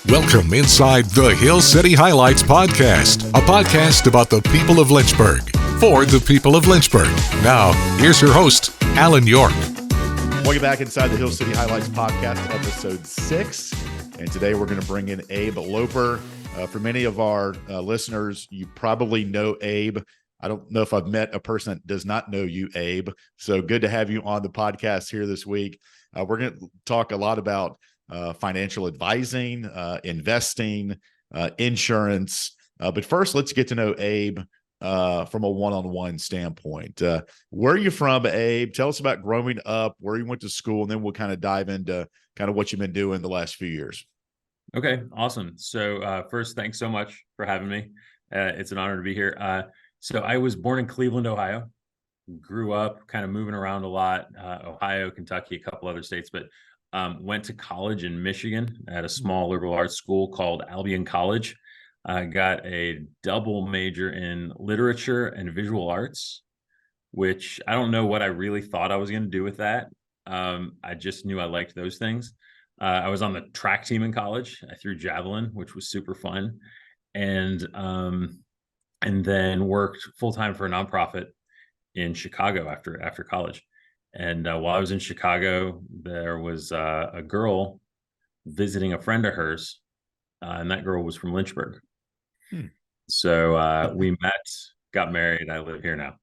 Welcome inside the Hill City Highlights podcast, a podcast about the people of Lynchburg, for the people of Lynchburg. Now, here's your host, Alan York. Welcome back inside the Hill City Highlights podcast, episode 6. And today we're going to bring in Abe Loper. For many of our listeners, you probably know Abe. I don't know if I've met a person that does not know you, Abe. So good to have you on the podcast here this week. We're going to talk a lot about financial advising, investing, insurance. But first, let's get to know Abe from a one-on-one standpoint. Where are you from, Abe? Tell us about growing up, where you went to school, and then we'll kind of dive into kind of what you've been doing the last few years. Okay, awesome. So first, thanks so much for having me. It's an honor to be here. So I was born in Cleveland, Ohio. Grew up kind of moving around a lot, Ohio, Kentucky, a couple other states, but went to college in Michigan at a small liberal arts school called Albion College. Got a double major in literature and visual arts, which I don't know what I really thought I was going to do with that. I just knew I liked those things. I was on the track team in college. I threw javelin, which was super fun, and then worked full-time for a nonprofit in Chicago after college. And while I was in Chicago, there was a girl visiting a friend of hers, and that girl was from Lynchburg. So we met, got married. I live here now.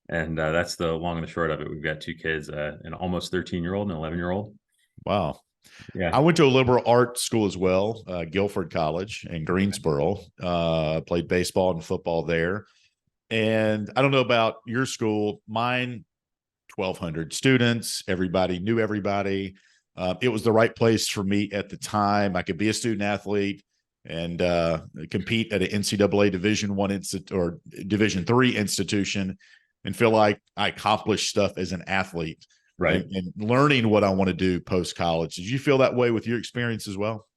And that's the long and the short of it. We've got 2 kids, an almost 13-year-old and an 11-year-old. Wow. Yeah. I went to a liberal arts school as well, Guilford College in Greensboro. Played baseball and football there. And I don't know about your school. Mine, 1,200 students. Everybody knew everybody. It was the right place for me at the time. I could be a student athlete and compete at an NCAA Division I or Division III institution and feel like I accomplished stuff as an athlete. Right. And learning what I want to do post-college. Did you feel that way with your experience as well?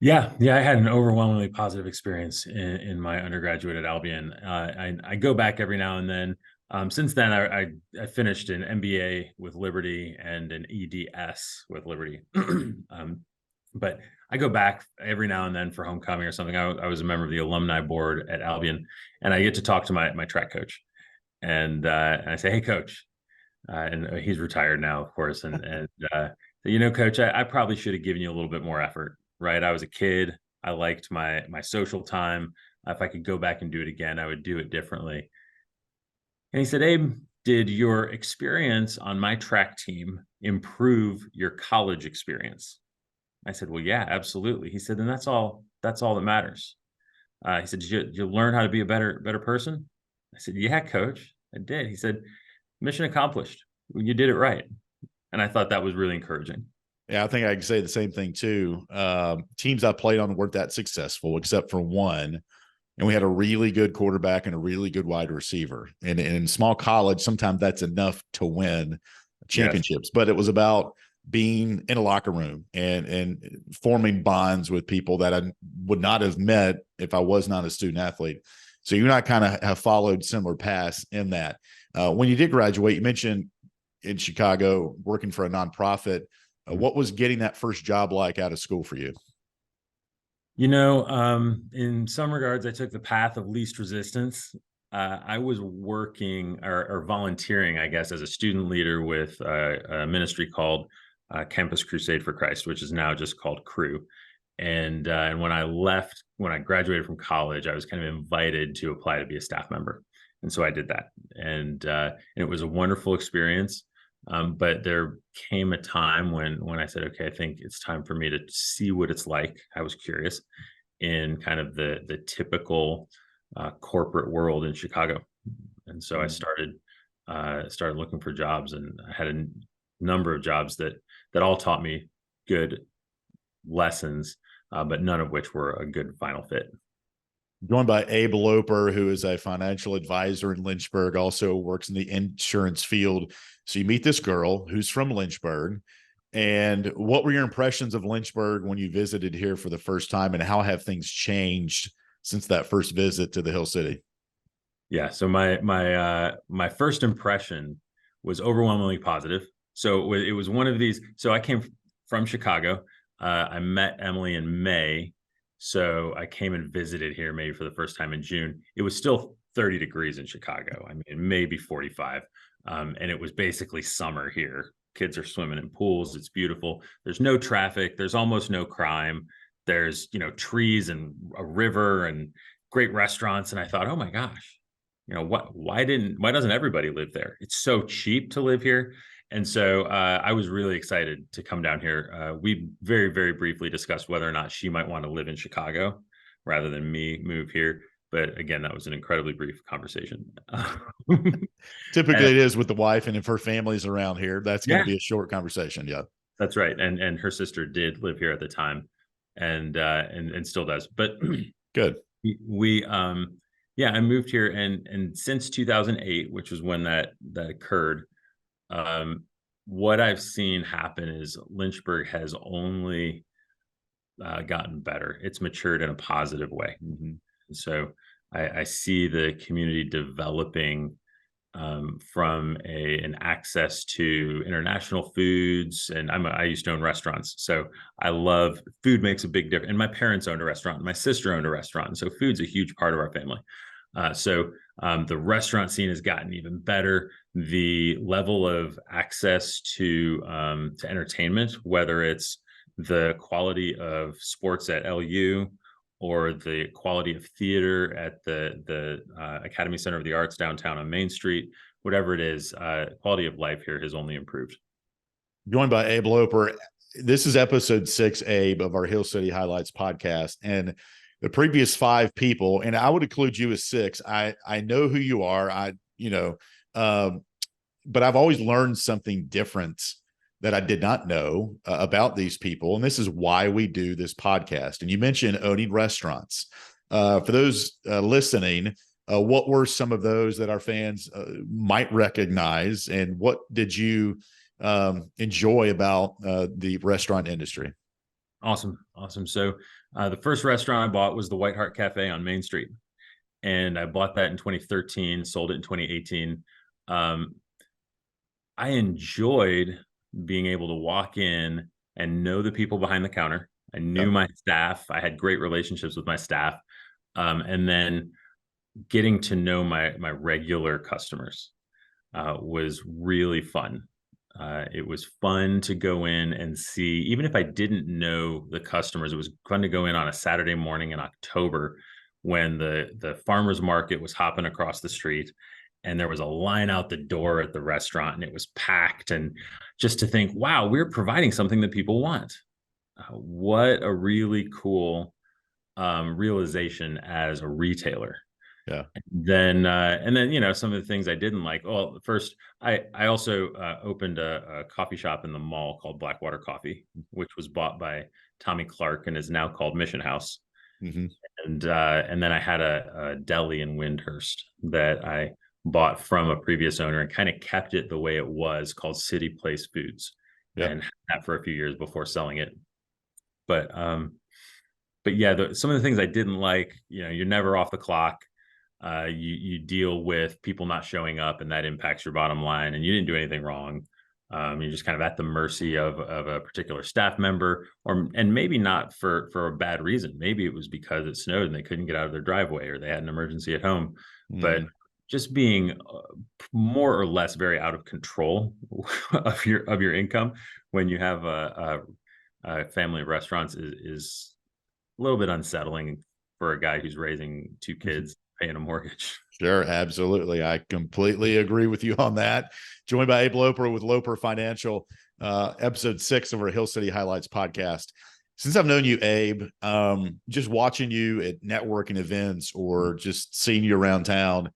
Yeah, I had an overwhelmingly positive experience in my undergraduate at Albion. I go back every now and then. Since then, I finished an MBA with Liberty and an EDS with Liberty. But I go back every now and then for homecoming or something. I was a member of the alumni board at Albion, and I get to talk to my track coach. And I say, "Hey, coach," and he's retired now, of course. And coach, I probably should have given you a little bit more effort. Right? I was a kid. I liked my social time. If I could go back and do it again, I would do it differently. And he said, "Abe, did your experience on my track team improve your college experience?" I said, "Well, yeah, absolutely." He said, "Then that's all that matters." He said, did you learn how to be a better person?" I said, "Yeah, coach, I did." He said, "Mission accomplished. You did it right." And I thought that was really encouraging. Yeah, I think I can say the same thing too. Teams I played on weren't that successful except for one. And we had a really good quarterback and a really good wide receiver. And in small college, sometimes that's enough to win championships. Yes. But it was about being in a locker room and forming bonds with people that I would not have met if I was not a student athlete. So you and I kind of have followed similar paths in that. When you did graduate, you mentioned in Chicago working for a nonprofit. What was getting that first job like out of school for you? In some regards, I took the path of least resistance. I was working or volunteering, I guess, as a student leader with a ministry called Campus Crusade for Christ, which is now just called Cru. And when I graduated from college, I was kind of invited to apply to be a staff member. And so I did that. And it was a wonderful experience. But there came a time when I said, okay, I think it's time for me to see what it's like. I was curious in kind of the typical corporate world in Chicago. And so I started looking for jobs, and I had a number of jobs that all taught me good lessons, but none of which were a good final fit. Joined by Abe Loper, who is a financial advisor in Lynchburg, also works in the insurance field. So you meet this girl who's from Lynchburg. And what were your impressions of Lynchburg when you visited here for the first time, and how have things changed since that first visit to the Hill City? Yeah, so my first impression was overwhelmingly positive. So it was one of these. So I came from Chicago. I met Emily in May, So I came and visited here maybe for the first time in June. It was still 30 degrees in Chicago. I mean, maybe 45. And it was basically summer here. Kids are swimming in pools. It's beautiful. There's no traffic. There's almost no crime. There's, trees and a river and great restaurants. And I thought, oh my gosh, why doesn't everybody live there? It's so cheap to live here. And so I was really excited to come down here. We very, very briefly discussed whether or not she might want to live in Chicago rather than me move here. But again, that was an incredibly brief conversation. Typically it is with the wife, and if her family's around here, that's going to be a short conversation. Yeah, that's right. And her sister did live here at the time, and still does. But good. I moved here, and since 2008, which was when that occurred, what I've seen happen is Lynchburg has only gotten better. It's matured in a positive way. Mm-hmm. So I see the community developing from an access to international foods. And I used to own restaurants. So I love food, makes a big difference. And my parents owned a restaurant. My sister owned a restaurant. So food's a huge part of our family. So the restaurant scene has gotten even better. The level of access to entertainment, whether it's the quality of sports at LU or the quality of theater at the Academy Center of the Arts downtown on Main Street, whatever it is, quality of life here has only improved. Joined by Abe Loper. This is episode 6, Abe, of our Hill City Highlights podcast. And the previous 5 people, and I would include you as 6. I know who you are. But I've always learned something different that I did not know about these people. And this is why we do this podcast. And you mentioned owning restaurants. For those listening, what were some of those that our fans might recognize? And what did you enjoy about the restaurant industry? Awesome. So the first restaurant I bought was the White Hart Cafe on Main Street. And I bought that in 2013, sold it in 2018. I enjoyed being able to walk in and know the people behind the counter. I knew my staff. I had great relationships with my staff. And then getting to know my regular customers was really fun. It was fun to go in and see, even if I didn't know the customers, it was fun to go in on a Saturday morning in October when the farmer's market was hopping across the street and there was a line out the door at the restaurant and it was packed. And just to think, wow, we're providing something that people want. What a really cool realization as a retailer. Yeah. And then, some of the things I didn't like. Well, first, I also opened a coffee shop in the mall called Blackwater Coffee, which was bought by Tommy Clark and is now called Mission House. Mm-hmm. And then I had a deli in Windhurst that I bought from a previous owner and kind of kept it the way it was, called City Place Foods, and had that for a few years before selling it. But yeah, some of the things I didn't like, you're never off the clock. You deal with people not showing up, and that impacts your bottom line. And you didn't do anything wrong. You're just kind of at the mercy of a particular staff member, and maybe not for a bad reason. Maybe it was because it snowed and they couldn't get out of their driveway, or they had an emergency at home. But just being more or less very out of control of your income when you have a family of restaurants is a little bit unsettling for a guy who's raising 2 kids, paying a mortgage. Sure, absolutely. I completely agree with you on that. Joined by Abe Loper with Loper Financial, episode 6 of our Hill City Highlights podcast. Since I've known you, Abe, just watching you at networking events or just seeing you around town,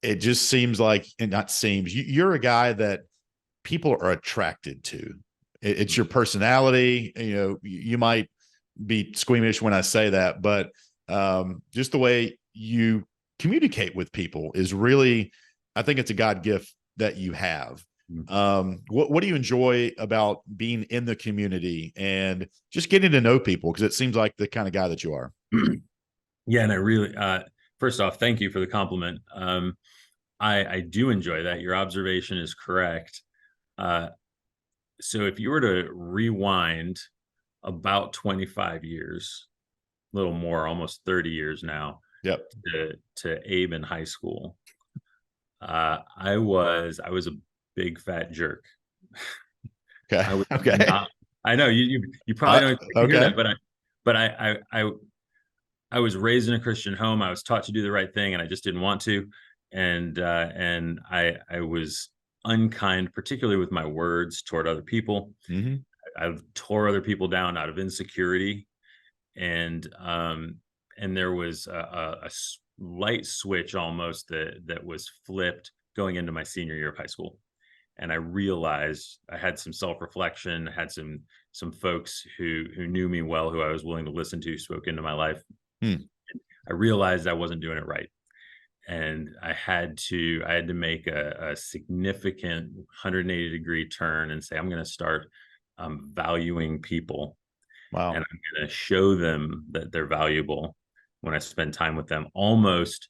it just seems like, and not seems, you're a guy that people are attracted to. It's your personality. You might be squeamish when I say that, but just the way you communicate with people is really, I think it's a God gift that you have. What do you enjoy about being in the community and just getting to know people? Because it seems like the kind of guy that you are. Yeah, and I really, first off, thank you for the compliment. I do enjoy that. Your observation is correct. So if you were to rewind about 25 years, little more, almost 30 years now, Yep. to Abe in high school. I was a big fat jerk. Okay. I was Okay. not. I know you probably don't expect to hear Okay. that, but I was raised in a Christian home. I was taught to do the right thing, and I just didn't want to. And I was unkind, particularly with my words toward other people. Hmm. I tore other people down out of insecurity, and there was a light switch almost that was flipped going into my senior year of high school. And I realized I had some self-reflection, had some folks who knew me well, who I was willing to listen to, spoke into my life. Hmm. I realized I wasn't doing it right, and I had to make a significant 180-degree turn and say, I'm going to start valuing people, Wow. and I'm going to show them that they're valuable when I spend time with them, almost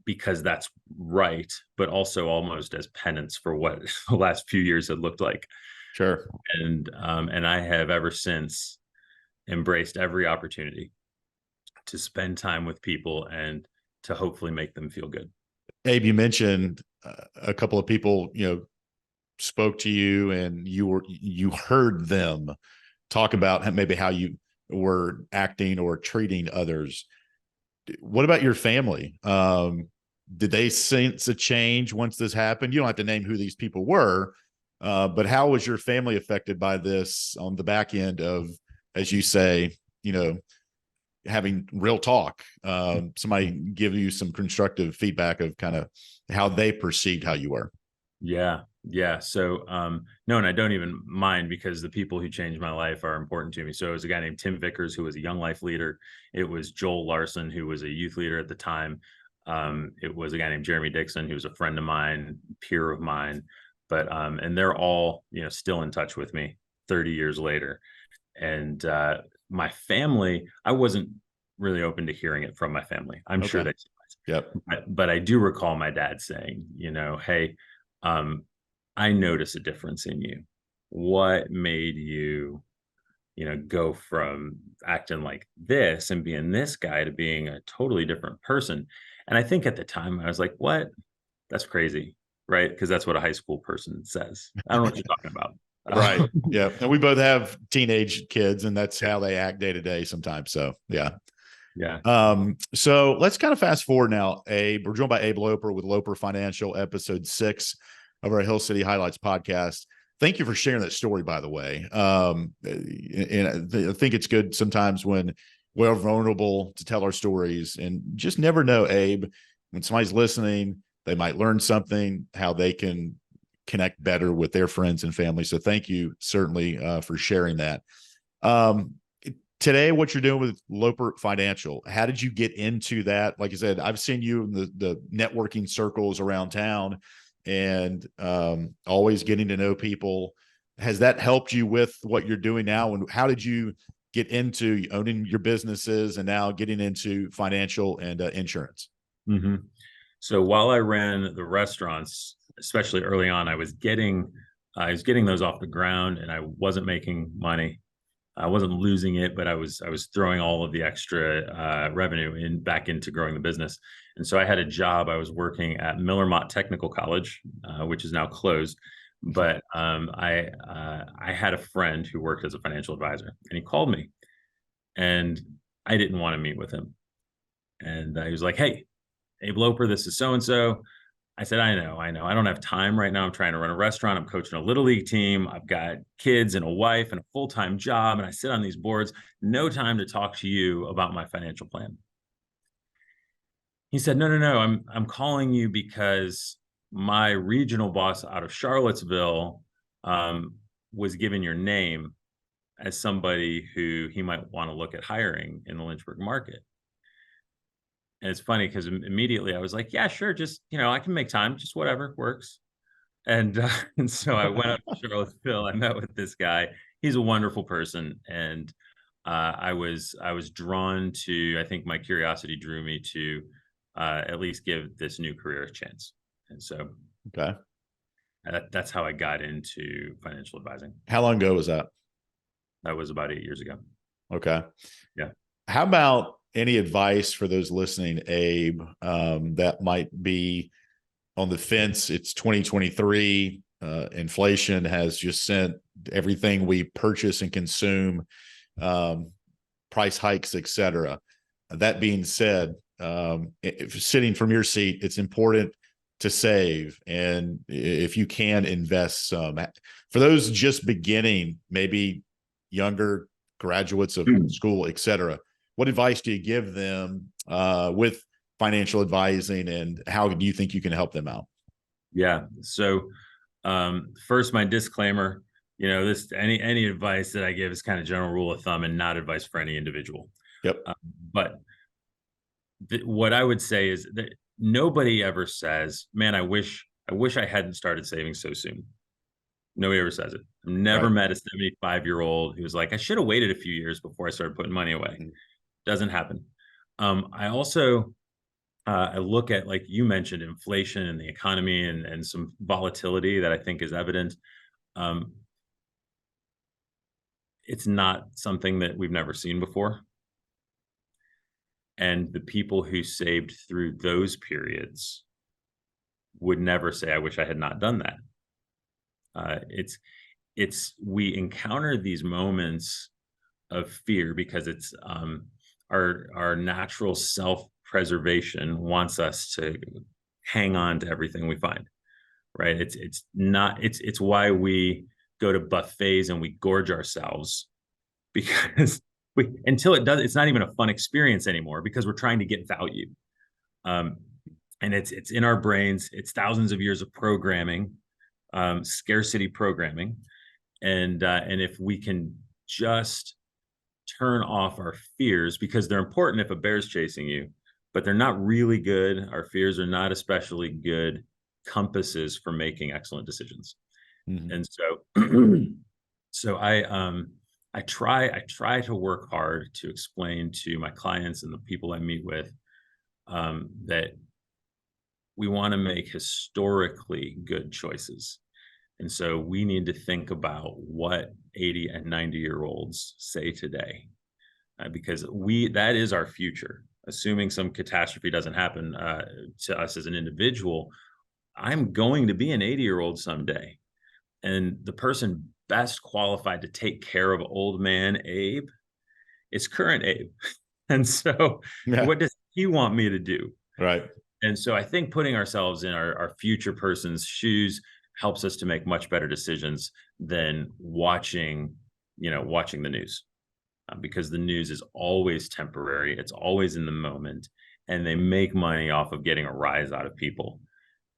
because that's right, but also almost as penance for what the last few years had looked like. Sure. And I have ever since embraced every opportunity to spend time with people and to hopefully make them feel good. Abe, you mentioned a couple of people, spoke to you, and you heard them talk about maybe how you were acting or treating others. What about your family? Did they sense a change once this happened? You don't have to name who these people were, but how was your family affected by this on the back end of, as you say, having real talk? Somebody give you some constructive feedback of kind of how they perceived how you were. Yeah. So, no, and I don't even mind, because the people who changed my life are important to me. So it was a guy named Tim Vickers, who was a young life leader. It was Joel Larson, who was a youth leader at the time. It was a guy named Jeremy Dixon, who was a friend of mine, peer of mine. But, and they're all, still in touch with me 30 years later. And, my family, I wasn't really open to hearing it from my family. I'm sure Okay. they, Yep. but I do recall my dad saying, hey, I notice a difference in you. What made you, go from acting like this and being this guy to being a totally different person? And I think at the time I was like, what? That's crazy, right? Because that's what a high school person says. I don't know what you're talking about. Right. Yeah. And we both have teenage kids, and that's how they act day to day sometimes. So, yeah. Yeah. So let's kind of fast forward now. Abe, we're joined by Abe Loper with Loper Financial, episode 6 of our Hill City Highlights podcast. Thank you for sharing that story, by the way. And I think it's good sometimes when we're vulnerable to tell our stories, and just never know, Abe, when somebody's listening, they might learn something, how they can connect better with their friends and family. So thank you certainly for sharing that. Today, what you're doing with Loper Financial, how did you get into that? Like I said, I've seen you in the networking circles around town, and always getting to know people. Has that helped you with what you're doing now? And how did you get into owning your businesses and now getting into financial and insurance? Mm-hmm. So while I ran the restaurants, especially early on, I was getting those off the ground, and I wasn't making money. I wasn't losing it, but I was throwing all of the extra revenue back into growing the business. And so I had a job. I was working at Miller Mott Technical College, which is now closed. But I had a friend who worked as a financial advisor, and he called me, and I didn't want to meet with him. And he was like, "Hey, Abe Loper, this is so and so." I said, I know. I don't have time right now. I'm trying to run a restaurant. I'm coaching a little league team. I've got kids and a wife and a full-time job, and I sit on these boards. No time to talk to you about my financial plan. He said, no. I'm calling you because my regional boss out of Charlottesville was given your name as somebody who he might want to look at hiring in the Lynchburg market. And it's funny because immediately I was like, yeah, sure. Just, I can make time, just whatever works. And so I went up to Charlottesville. I met with this guy. He's a wonderful person. And I was drawn to, I think my curiosity drew me to at least give this new career a chance. And so Okay. That's how I got into financial advising. How long ago was that? That was about 8 years ago. Okay. Yeah. How about any advice for those listening, Abe, that might be on the fence? It's 2023. Inflation has just sent everything we purchase and consume, price hikes, et cetera. That being said, if sitting from your seat, it's important to save, and if you can, invest some. For those just beginning, maybe younger graduates of school, et cetera, what advice do you give them with financial advising, and how do you think you can help them out? Yeah. So first, my disclaimer, this any advice that I give is kind of general rule of thumb and not advice for any individual. Yep. But what I would say is that nobody ever says, man, I wish I hadn't started saving so soon. Nobody ever says it. I've never met a 75-year-old who was like, I should have waited a few years before I started putting money away. Doesn't happen. I also I look at, like you mentioned, inflation and the economy and some volatility that I think is evident. It's not something that we've never seen before. And the people who saved through those periods would never say, I wish I had not done that. We encounter these moments of fear because it's our natural self-preservation wants us to hang on to everything we find, right? It's why we go to buffets and we gorge ourselves, because it's not even a fun experience anymore, because we're trying to get value. And it's in our brains. It's thousands of years of programming, scarcity programming. And if we can just turn off our fears, because they're important if a bear's chasing you, but they're not really good. Our fears are not especially good compasses for making excellent decisions. Mm-hmm. And so I try to work hard to explain to my clients and the people I meet with that we want to make historically good choices. And so we need to think about what 80 and 90-year-olds say today, because that is our future. Assuming some catastrophe doesn't happen to us as an individual, I'm going to be an 80-year-old someday. And the person best qualified to take care of old man Abe is current Abe. And so what does he want me to do? Right. And so I think putting ourselves in our future person's shoes helps us to make much better decisions than watching the news, because the news is always temporary. It's always in the moment, and they make money off of getting a rise out of people.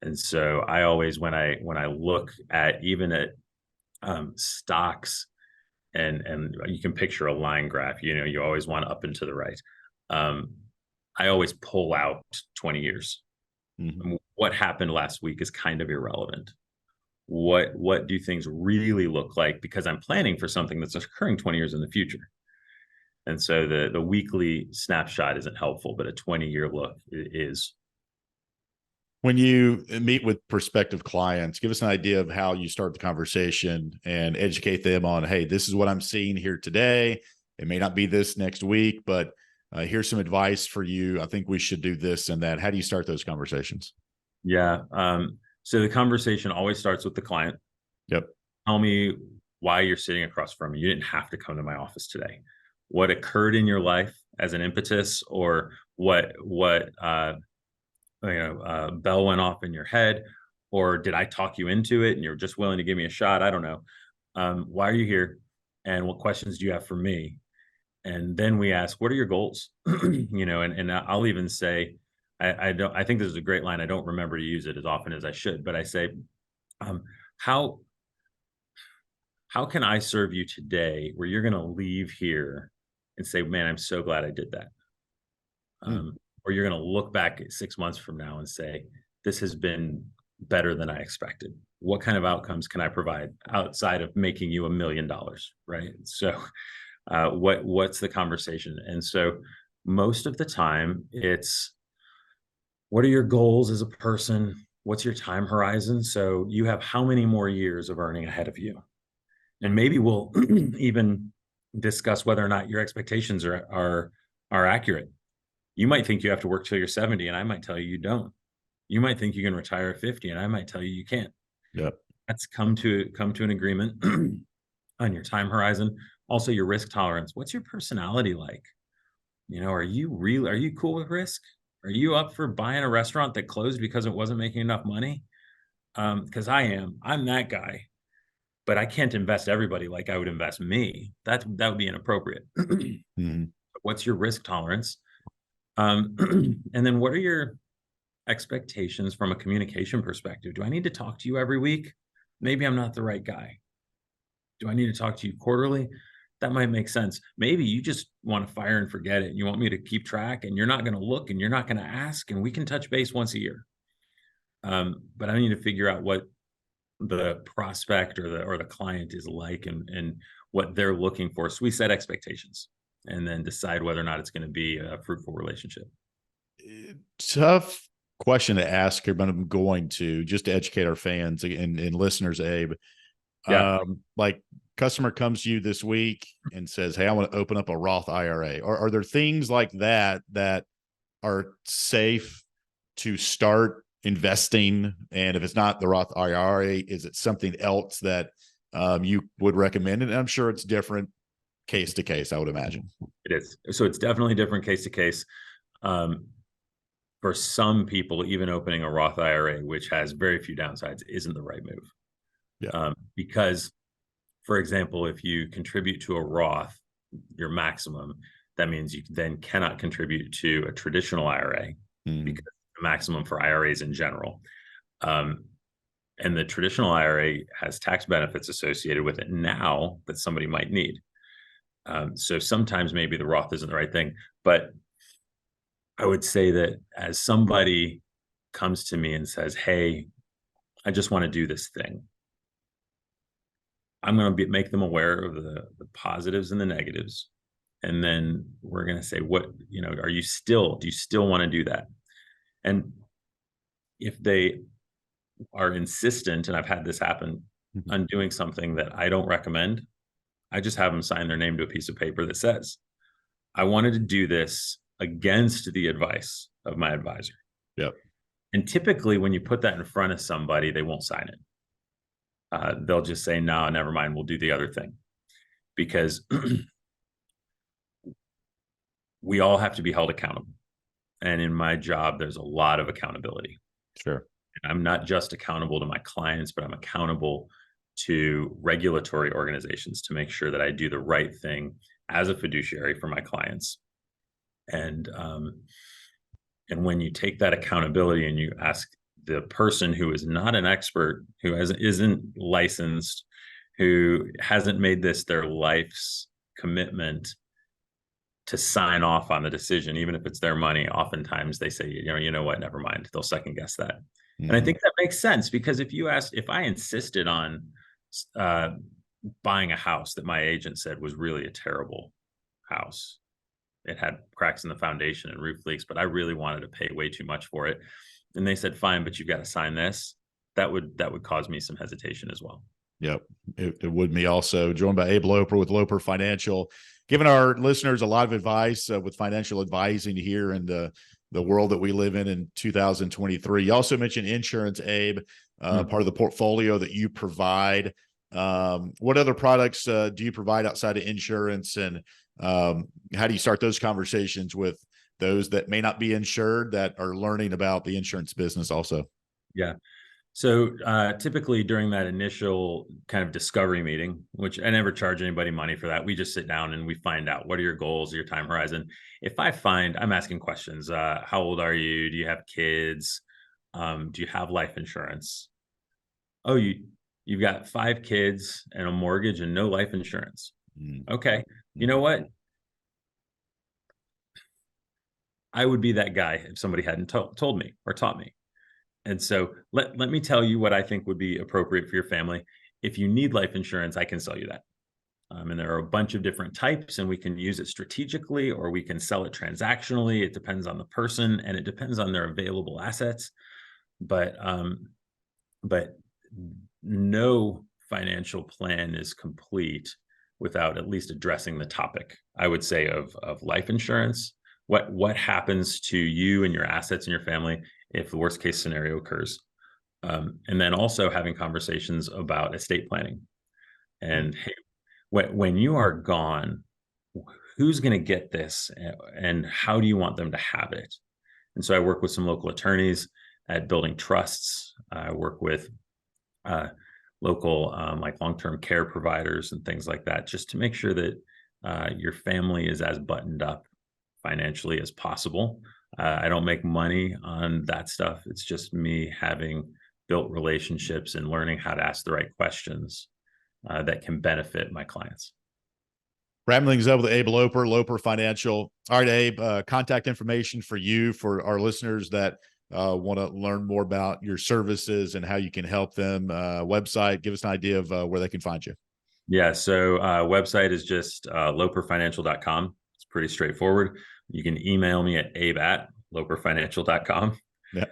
And so I always, when I look at even at stocks, and you can picture a line graph, you always want up and to the right. I always pull out 20 years. Mm-hmm. What happened last week is kind of irrelevant. What do things really look like? Because I'm planning for something that's occurring 20 years in the future. And so the weekly snapshot isn't helpful, but a 20-year look is. When you meet with prospective clients, give us an idea of how you start the conversation and educate them on, hey, this is what I'm seeing here today. It may not be this next week, but here's some advice for you. I think we should do this and that. How do you start those conversations? Yeah. So the conversation always starts with the client. Yep. Tell me why you're sitting across from me. You didn't have to come to my office today. What occurred in your life as an impetus, or what bell went off in your head, or did I talk you into it and you're just willing to give me a shot? I don't know. Why are you here? And what questions do you have for me? And then we ask, what are your goals? And I'll even say, I think this is a great line. I don't remember to use it as often as I should, but I say, how can I serve you today where you're going to leave here and say, man, I'm so glad I did that. Or you're going to look back at 6 months from now and say, this has been better than I expected. What kind of outcomes can I provide outside of making you $1 million? Right. So what's the conversation? And so most of the time it's, what are your goals as a person? What's your time horizon? So you have how many more years of earning ahead of you? And maybe we'll even discuss whether or not your expectations are are accurate. You might think you have to work till you're 70, and I might tell you you don't. You might think you can retire at 50, and I might tell you you can't. Yep. Let's come to an agreement on your time horizon. Also, your risk tolerance. What's your personality like? Are you cool with risk? Are you up for buying a restaurant that closed because it wasn't making enough money? Because I'm that guy, but I can't invest everybody like I would invest me. That would be inappropriate. Mm-hmm. What's your risk tolerance? And then what are your expectations from a communication perspective? Do I need to talk to you every week? Maybe I'm not the right guy. Do I need to talk to you quarterly? That might make sense. Maybe you just want to fire and forget it. You want me to keep track, and you're not going to look, and you're not going to ask, and we can touch base once a year. But I need to figure out what the prospect or the client is like, and what they're looking for. So we set expectations and then decide whether or not it's going to be a fruitful relationship. Tough question to ask here, but I'm going to, just to educate our fans and listeners, Abe. Yeah. Like, customer comes to you this week and says, "Hey, I want to open up a Roth IRA." Are there things like that are safe to start investing? And if it's not the Roth IRA, is it something else that you would recommend? And I'm sure it's different case to case, I would imagine. It is. So it's definitely different case to case. For some people, even opening a Roth IRA, which has very few downsides, isn't the right move. Yeah. Because, for example, if you contribute to a Roth, your maximum, that means you then cannot contribute to a traditional IRA because the maximum for IRAs in general. And the traditional IRA has tax benefits associated with it now that somebody might need. So sometimes maybe the Roth isn't the right thing, but I would say that as somebody comes to me and says, "Hey, I just want to do this thing," I'm going to make them aware of the positives and the negatives. And then we're going to say, do you still want to do that? And if they are insistent, and I've had this happen, on doing something that I don't recommend, I just have them sign their name to a piece of paper that says, "I wanted to do this against the advice of my advisor." Yep. And typically when you put that in front of somebody, they won't sign it. They'll just say, "No, never mind. We'll do the other thing." Because we all have to be held accountable. And in my job, there's a lot of accountability. Sure. And I'm not just accountable to my clients, but I'm accountable to regulatory organizations to make sure that I do the right thing as a fiduciary for my clients. And when you take that accountability and you ask the person who is not an expert, who isn't licensed, who hasn't made this their life's commitment, to sign off on the decision, even if it's their money, oftentimes they say, you know what, never mind. They'll second guess that. Mm-hmm. And I think that makes sense, because if I insisted on buying a house that my agent said was really a terrible house, it had cracks in the foundation and roof leaks, but I really wanted to pay way too much for it, and they said, "Fine, but you've got to sign this," that would cause me some hesitation as well. Yep. It would me also. Joined by Abe Loper with Loper Financial, giving our listeners a lot of advice with financial advising here in the world that we live in 2023. You also mentioned insurance, Abe, part of the portfolio that you provide. What other products do you provide outside of insurance, and how do you start those conversations with those that may not be insured that are learning about the insurance business also? Yeah. So typically during that initial kind of discovery meeting, which I never charge anybody money for that, we just sit down and we find out, what are your goals, your time horizon. If I find, I'm asking questions, how old are you? Do you have kids? Do you have life insurance? Oh, you've got 5 kids and a mortgage and no life insurance. Okay. You know what? I would be that guy if somebody hadn't told me or taught me. And so let me tell you what I think would be appropriate for your family. If you need life insurance, I can sell you that. And there are a bunch of different types, and we can use it strategically, or we can sell it transactionally. It depends on the person, and it depends on their available assets. But no financial plan is complete without at least addressing the topic, I would say, of life insurance, what happens to you and your assets and your family if the worst case scenario occurs. And then also having conversations about estate planning. And hey, when you are gone, who's going to get this, and how do you want them to have it? And so I work with some local attorneys at building trusts. I work with local like long-term care providers and things like that, just to make sure that your family is as buttoned up financially as possible. I don't make money on that stuff. It's just me having built relationships and learning how to ask the right questions that can benefit my clients. Wrapping things up with Abe Loper, Loper Financial. All right, Abe, contact information for you, for our listeners that want to learn more about your services and how you can help them. Website, give us an idea of where they can find you. Yeah, so website is just loperfinancial.com. It's pretty straightforward. You can email me at abe@loperfinancial.com. Yeah.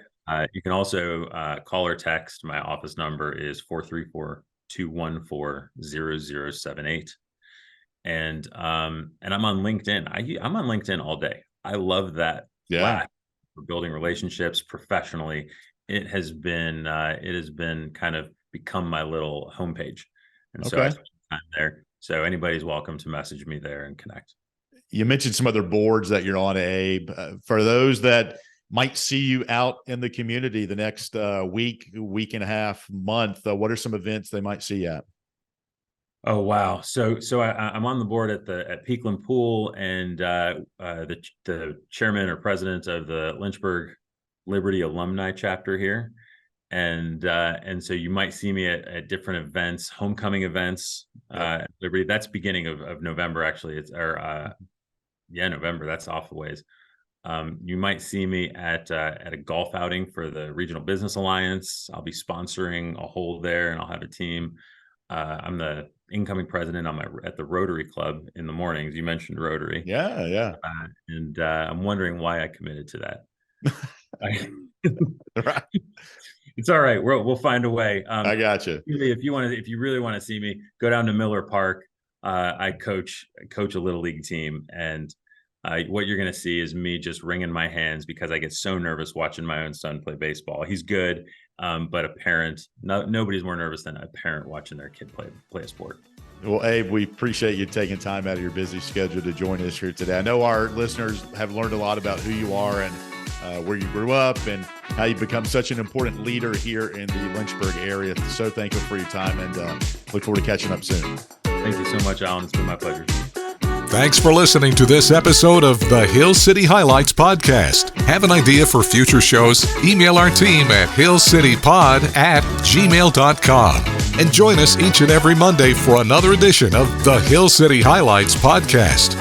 You can also call or text. My office number is 434-214-0078. And I'm on LinkedIn. I'm on LinkedIn all day. I love that. Yeah. For building relationships professionally. It has been kind of become my little homepage. And so I spend time there. So anybody's welcome to message me there and connect. You mentioned some other boards that you're on, Abe. For those that might see you out in the community the next week and a half, month, what are some events they might see you at? Oh, wow. So I'm on the board at Peakland Pool, and the chairman or president of the Lynchburg Liberty alumni chapter here. And so you might see me at different events, homecoming events, at Liberty. That's beginning of November, actually. November. That's off the ways. You might see me at a golf outing for the Regional Business Alliance. I'll be sponsoring a hole there, and I'll have a team. I'm the incoming president at the Rotary Club in the mornings. You mentioned Rotary. Yeah. And I'm wondering why I committed to that. Right. It's all right. We'll find a way. I got you. If you really want to see me, go down to Miller Park. I coach a little league team, and what you're going to see is me just wringing my hands because I get so nervous watching my own son play baseball. He's good, but a parent, nobody's more nervous than a parent watching their kid play a sport. Well, Abe, we appreciate you taking time out of your busy schedule to join us here today. I know our listeners have learned a lot about who you are and where you grew up and how you've become such an important leader here in the Lynchburg area. So thankful for your time, and look forward to catching up soon. Thank you so much, Alan. It's been my pleasure. Thanks for listening to this episode of the Hill City Highlights podcast. Have an idea for future shows? Email our team at hillcitypod@gmail.com. And join us each and every Monday for another edition of the Hill City Highlights podcast.